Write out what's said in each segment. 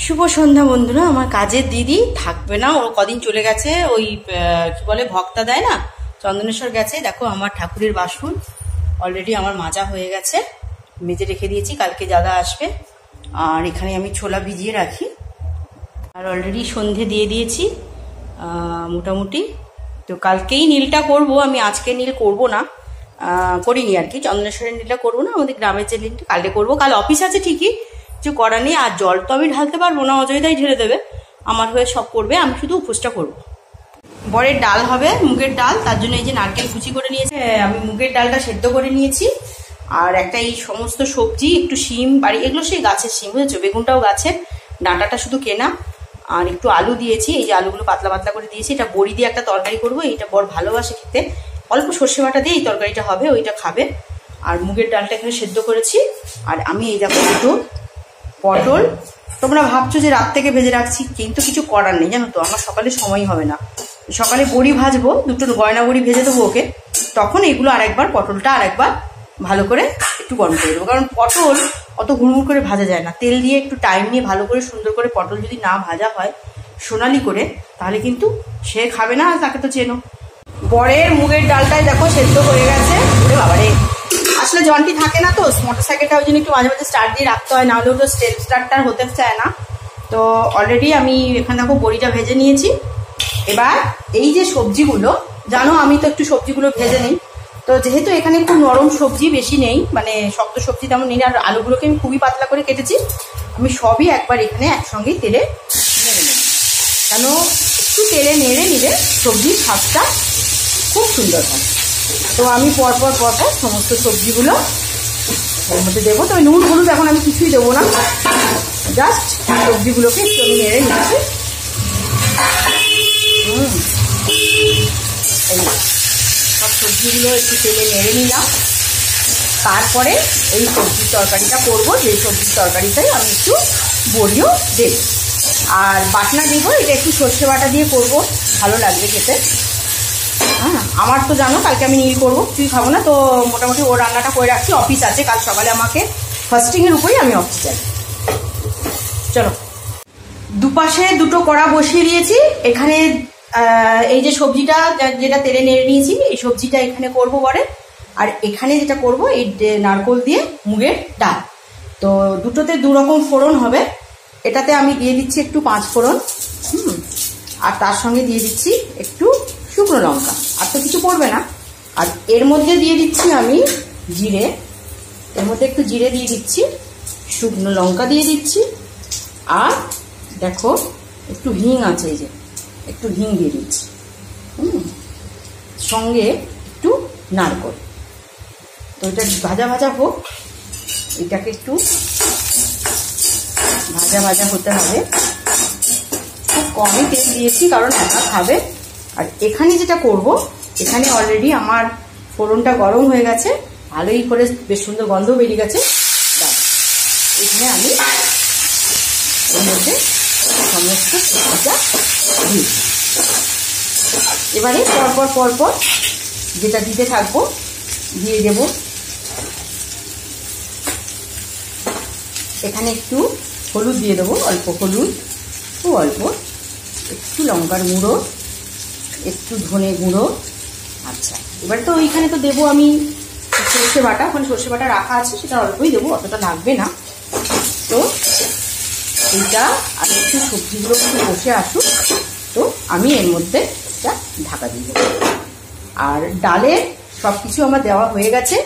শুভ সন্ধ্যা বন্ধুরা। আমার কাজের দিদি থাকবে না, ও কদিন চলে গেছে, ওই কি বলে ভক্তা দেয় না, চন্দনেশ্বর গেছে। দেখো আমার ঠাকুরের বাসন অলরেডি আমার মাজা হয়ে গেছে, মেজে রেখে দিয়েছি, কালকে দাদা আসবে। আর এখানে আমি ছোলা ভিজিয়ে রাখি, আর অলরেডি সন্ধে দিয়ে দিয়েছি মোটামুটি। তো কালকেই নীলটা করব আমি, আজকে নীল করব না, করিনি আর কি, চন্দনেশ্বরের নীলটা করবো না, আমাদের গ্রামের যে নীলটা কালকে করবো। কাল অফিস আছে ঠিকই, কিছু করার নেই। আর জল তো আমি ঢালতে পারবো না, অজয়দাই ঢেলে দেবে, আমার হয়ে সব করবে, আমি শুধু উপোসটা করবো। বরের ডাল হবে, মুগের ডাল, তার জন্য এই যে নারকেল কুচি করে নিয়েছে, আমি মুগের ডালটা সেদ্ধ করে নিয়েছি। আর একটা এই সমস্ত সবজি, একটু শিম বাড়ি, এগুলো সেই গাছের শিম, বুঝেছো, বেগুনটাও গাছের, ডাঁটাটা শুধু কেনা। আর একটু আলু দিয়েছি, এই যে আলুগুলো পাতলা পাতলা করে দিয়েছি। এটা বড়ি দিয়ে একটা তরকারি করবো, এটা বর ভালোবাসে খেতে, অল্প সর্ষে বাটা দিয়ে এই তরকারিটা হবে, ওইটা খাবে। আর মুগের ডালটা এখানে সেদ্ধ করেছি। আর আমি এই দেখো দুটো পটল, তোমরা ভাবছো যে রাত থেকে ভেজে রাখছি, কিন্তু কিছু করার নেই, জানো তো, আমার সকালে সময় হবে না। সকালে বড়ি ভাজবো, দুটো গয়না বড়ি ভেজে দেবো ওকে, তখন এগুলো আরেকবার, পটলটা আরেকবার ভালো করে একটু গরম করে দেবো। কারণ পটল অত হুড়মুড় করে ভাজা যায় না, তেল দিয়ে একটু টাইম নিয়ে ভালো করে সুন্দর করে পটল যদি না ভাজা হয় সোনালি করে, তাহলে কিন্তু সে খাবে না, তাকে তো চেনো। বরের মুগের ডালটাই দেখো সেদ্ধ হয়ে গেছে। বাবারে, আসলে জন্টি থাকে না তো মোটর সাইকেলটা, ওই জন্য একটু মাঝে মাঝে স্টার্ট দিয়ে রাখতে হয়, নাহলে ওটা স্টার্টটার হতে চায় না। তো অলরেডি আমি এখানে দেখো বড়িটা ভেজে নিয়েছি। এবার এই যে সবজিগুলো, জানো আমি তো একটু সবজিগুলো ভেজে নিই, তো যেহেতু এখানে একটু নরম সবজি বেশি নেই, মানে শক্ত সবজি তেমন নেই, আর আলুগুলোকে আমি খুবই পাতলা করে কেটেছি, আমি সবই একবার এখানে একসঙ্গেই তেলে নেড়ে নেব। কেন একটু তেলে নেড়ে নিলে সবজির স্বাদটা খুব সুন্দর হয়। তো আমি পরপর সমস্ত সবজিগুলো এর মধ্যে দেবো। তো নুন হলুদ এখন আমি কিছুই দেবো না, জাস্ট সবজিগুলোকে একটু আমি নেড়ে নিচ্ছি। সব সবজিগুলো একটু তেলে নেড়ে নিলাম। তারপরে এই সবজির তরকারিটা করবো, যে সবজির তরকারিটাই আমি একটু বড়িও দেব, আর বাটনা দেবো। এটা একটু সর্ষে বাটা দিয়ে করবো, ভালো লাগবে খেতে। হ্যাঁ, আমার তো জানো কালকে আমি নীল করবো, তুই খাবো না, তো মোটামুটি ও রান্নাটা করে রাখছি, অফিস আছে কাল সকালে, আমাকে ফার্স্টিংয়ের উপরেই আমি অফিস যাই। চলো, দুপাশে দুটো কড়া বসিয়ে দিয়েছি। এখানে এই যে সবজিটা যেটা তেলে নেড়ে নিয়েছি, এই সবজিটা এখানে করব বরে। আর এখানে যেটা করব এই নারকোল দিয়ে মুগের ডাল, তো দুটোতে দুরকম ফোড়ন হবে। এটাতে আমি দিয়ে দিচ্ছি একটু 5 ফোড়ন, আর তার সঙ্গে দিয়ে দিচ্ছি একটু শুকনো লঙ্কা, আর তো কিছু পড়বে না। আর এর মধ্যে দিয়ে দিচ্ছি আমি জিরে, এর মধ্যে একটু জিরে দিয়ে দিচ্ছি, শুকনো লঙ্কা দিয়ে দিচ্ছি, আর দেখো একটু হিং আছে, এই যে একটু হিং দিয়ে দিচ্ছি, সঙ্গে একটু নারকোল। তো এটা ভাজা ভাজা হোক, এটাকে একটু ভাজা ভাজা হতে হবে। খুব কমই তেল দিয়েছি, কারণ একা খাবে। আর এখানে যেটা করব, এখানে অলরেডি আমার ফোড়নটা গরম হয়ে গেছে, ভালোই করে বেশ সুন্দর গন্ধ বেরিয়ে গেছে। এখানে আমি এর মধ্যে সমস্ত সবজিটা দিই। এবারে পরপর যেটা দিতে থাকবো দিয়ে দেব। এখানে একটু হলুদ দিয়ে দেবো, অল্প হলুদ, খুব অল্প, একটু লঙ্কার গুঁড়ো, একটু ধনে গুঁড়ো। আচ্ছা, এবার তো ওইখানে তো দেবো আমি সর্ষে বাটা, ওখানে সর্ষে বাটা রাখা আছে, সেটা অল্পই দেবো, অতটা লাগবে না। তো এইটা আর একটু সবজিগুলো একটু বসে আসুক, তো আমি এর মধ্যে একটা ঢাকা দিয়ে দেবো। আর ডালে সব কিছু আমার দেওয়া হয়ে গেছে,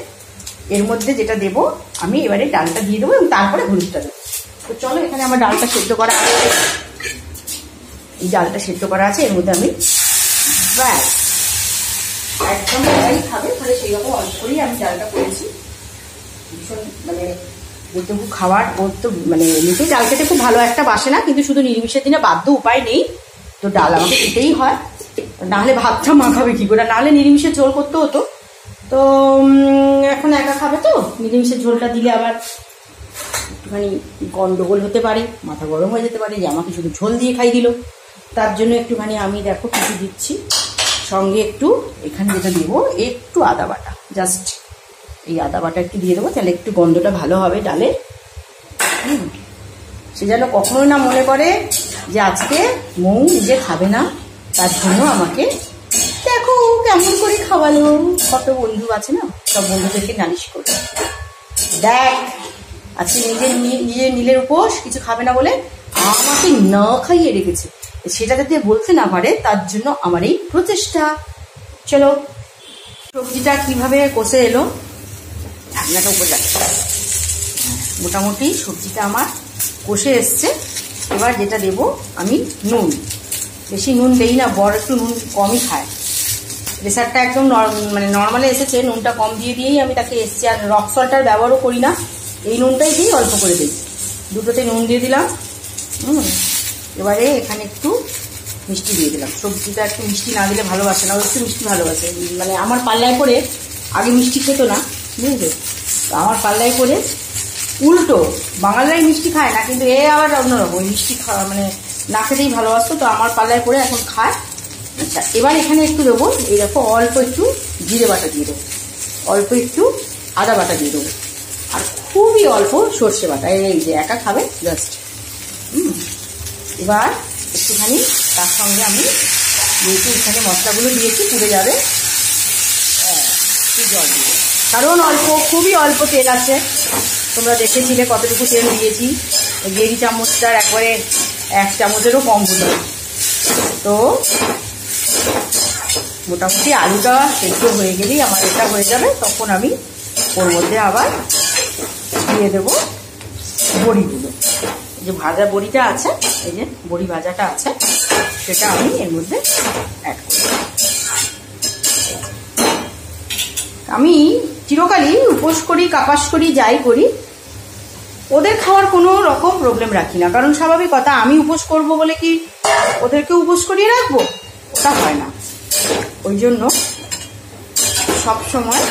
এর মধ্যে যেটা দেবো আমি এবারে ডালটা দিয়ে দেবো, এবং তারপরে হলুদটা দেবো। তো চলো, এখানে আমার ডালটা সেদ্ধ করা আছে, এই ডালটা সেদ্ধ করা আছে, এর মধ্যে আমি ব্যাস একদম যাই খাবে তাহলে সেই রকম অল্প করেই আমি ডালটা করেছি। ভীষণ মানে যেটুকু খাওয়ার, ওর তো মানে এমনিতেই ডাল খেতে খুব ভালো একটা বাসে না, কিন্তু শুধু নিরামিষের দিনে বাধ্য, উপায় নেই, তো ডাল আমাকে খেতেই হয়, নাহলে ভাতটা মাখাবে কি করে, নাহলে নিরামিষের ঝোল করতে হতো। তো এখন একা খাবে, তো নিরামিষের ঝোলটা দিলে আবার একটুখানি গন্ডগোল হতে পারে, মাথা গরম হয়ে যেতে পারে যে আমাকে শুধু ঝোল দিয়ে খাই দিল। তার জন্য একটুখানি আমি দেখো কিছু দিচ্ছি, সঙ্গে একটু এখানে যেটা দেবো একটু আদা বাটা, জাস্ট এই আদা বাটা একটু দিয়ে দেবো, তাহলে একটু গন্ধটা ভালো হবে ডালে। সে যেন কখনোই না মনে করে যে আজকে মৌ নিজে খাবে না, তার জন্য আমাকে দেখো কেমন করে খাওয়ালো। কত বন্ধু আছে না, সব বন্ধুদেরকে নালিশ করে, দেখ আজকে নিজের নীলের উপোস, কিছু খাবে না বলে আমাকে না খাইয়ে রেখেছে, সেটা যাতে বলতে না পারে তার জন্য আমার এই প্রচেষ্টা। চলো সবজিটা কিভাবে কষে এলো, ঢাকনাটা উপরে যাচ্ছে। মোটামুটি সবজিটা আমার কষে এসছে। এবার যেটা দেব আমি নুন, বেশি নুন দেই না, বড় একটু নুন কমই খায়। প্রেসারটা একদম মানে নর্মালে এসেছে, নুনটা কম দিয়েই আমি তাকে এসছি। আর রক সল্টার ব্যবহারও করি না, এই নুনটাই দিই, অল্প করে দিই। দুটোতে নুন দিয়ে দিলাম। এবারে এখানে একটু মিষ্টি দিয়ে দিলাম। সবজিটা একটু মিষ্টি না দিলে ভালোবাসে না, ও একটু মিষ্টি ভালোবাসে। মানে আমার পাল্লায় করে আগে মিষ্টি খেত না, বুঝলে, তো আমার পাল্লায় করে উল্টো, বাঙালিরাই মিষ্টি খায় না, কিন্তু এ আবার অন্যরকম, ওই মিষ্টি খাওয়া মানে না খেতেই ভালোবাসতো, তো আমার পাল্লায় করে এখন খায়। আচ্ছা, এবার এখানে একটু দেবো, এই দেখো অল্প একটু জিরে বাটা দিয়ে দেবো, অল্প একটু আদা বাটা দিয়ে দেবো, আর খুবই অল্প সর্ষে বাটা। এই যে একা খাবে জাস্ট। এবার একটুখানি তার সঙ্গে আমি যেহেতু এখানে মশলাগুলো দিয়েছি পুড়ে যাবে, একটু জল দিয়ে, কারণ অল্প, খুবই অল্প তেল আছে। তোমরা দেখেছিলে কতটুকু তেল দিয়েছি, গেরি চামচটার একবারে 1 চামচেরও কম হলো। তো মোটামুটি আলুটা সেদ্ধ হয়ে গেলেই আমার এটা হয়ে যাবে। তখন আমি ওর মধ্যে আবার দিয়ে দেবো বড়িগুলো, যে ভাজা বড়িটা আছে, এই যে বড়ি ভাজাটা আছে, সেটা আমি এর মধ্যে অ্যাড করব। আমি চিরকালই উপোস করি, কাপাস করি, যাই করি, ওদের খাওয়ার কোনো রকম প্রবলেম রাখি না। কারণ স্বাভাবিক কথা, আমি উপোস করব বলে কি ওদেরকে উপোস করিয়ে রাখবো? ওটা হয় না। ওই জন্য সবসময়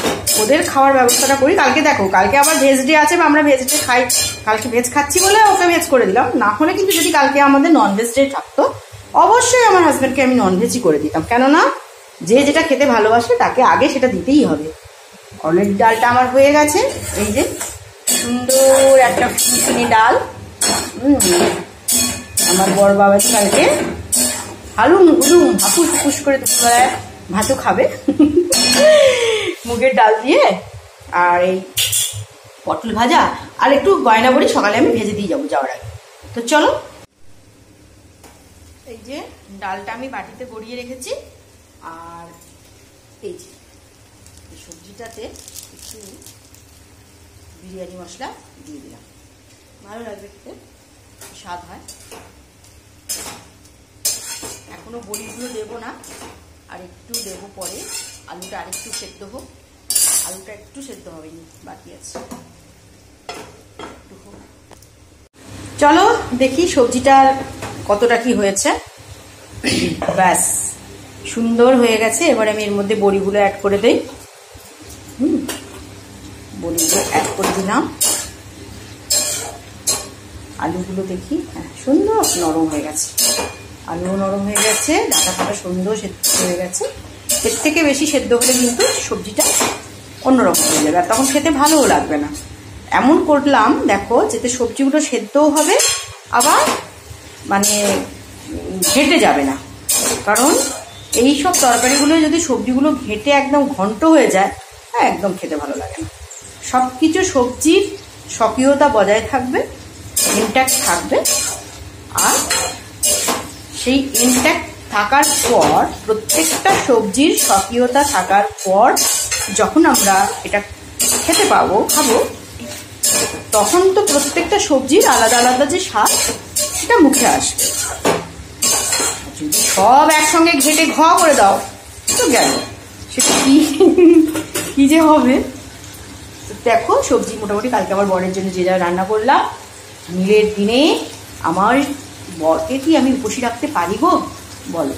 ওদের খাওয়ার ব্যবস্থাটা করি। কালকে দেখো, কালকে আবার ভেজ ডে আছে, বা আমরা ভেজ ডে খাই, কালকে ভেজ খাচ্ছি বলে ওকে ভেজ করে দিলাম। না হলে কিন্তু যদি কালকে আমাদের ননভেজ ডে থাকতো, অবশ্যই আমার হাজব্যান্ডকে আমি ননভেজই করে দিতাম। কেননা যে যেটা খেতে ভালোবাসে তাকে আগে সেটা দিতেই হবে। অলরেডি ডালটা আমার হয়ে গেছে, এই যে সুন্দর একটা ফুলকনি ডাল। আমার বড় বাবাজি কালকে হালুম হুলুম হাপুস ফুস করে দুপুরবেলায় ভাতও খাবে মুগের ডাল দিয়ে। আর এই পটল ভাজা আর একটু গয়না বড়ি সকালে আমি ভেজে দিয়ে যাবো যাওয়ার আগে। তো চলো, এই যে ডালটা আমি বাটিতে গড়িয়ে রেখেছি, আর এই যে সবজিটাতে একটু বিরিয়ানি মশলা দিয়ে দিলাম, ভালো লাগবে খেতে, স্বাদ হয়। এখনো বড়িগুলো দেবো না, আর একটু দেবো পরে। আলুটা আরেকটু সেদ্ধ হোক, আলুটা একটু সেদ্ধ হয়নি, বাকি আছে। চলো দেখি সবজিটার কতটা কি হয়েছে। ব্যাস সুন্দর হয়ে গেছে। এবার আমি এর মধ্যে বড়িগুলো অ্যাড করে দেই। বড়িগুলো অ্যাড করে দিলাম। আলুগুলো দেখি, হ্যাঁ সুন্দর নরম হয়ে গেছে, আলুও নরম হয়ে গেছে, ডাটা ফাটা সুন্দর সেদ্ধ হয়ে গেছে। এর থেকে বেশি সেদ্ধ হলে কিন্তু সবজিটা অন্যরকম হয়ে যাবে, আর তখন খেতে ভালোও লাগবে না। এমন করলাম দেখো, যাতে সবজিগুলো সেদ্ধও হবে, আবার মানে ঘেটে যাবে না। কারণ এই সব তরকারিগুলো যদি সবজিগুলো ঘেটে একদম ঘন্ট হয়ে যায়, হ্যাঁ একদম খেতে ভালো লাগে না। সব কিছু সবজির স্বকীয়তা বজায় থাকবে, ইনট্যাক্ট থাকবে। আর সেই ইনট্যাক্ট থাকার পর, প্রত্যেকটা সবজির স্বকীয়তা থাকার পর যখন আমরা এটা খেতে পাবো, খাবো, তখন তো প্রত্যেকটা সবজির আলাদা আলাদা যে স্বাদ সেটা মুখে আসবে। যদি সব একসঙ্গে ঘেটে ঘ করে দাও তো গেল, সেটা কি যে হবে। দেখো সবজি মোটামুটি কালকে আমার বরের জন্য যে যা রান্না করলাম, নীলের দিনে আমার বরকে কি আমি উপসী রাখতে পারি গো বলো?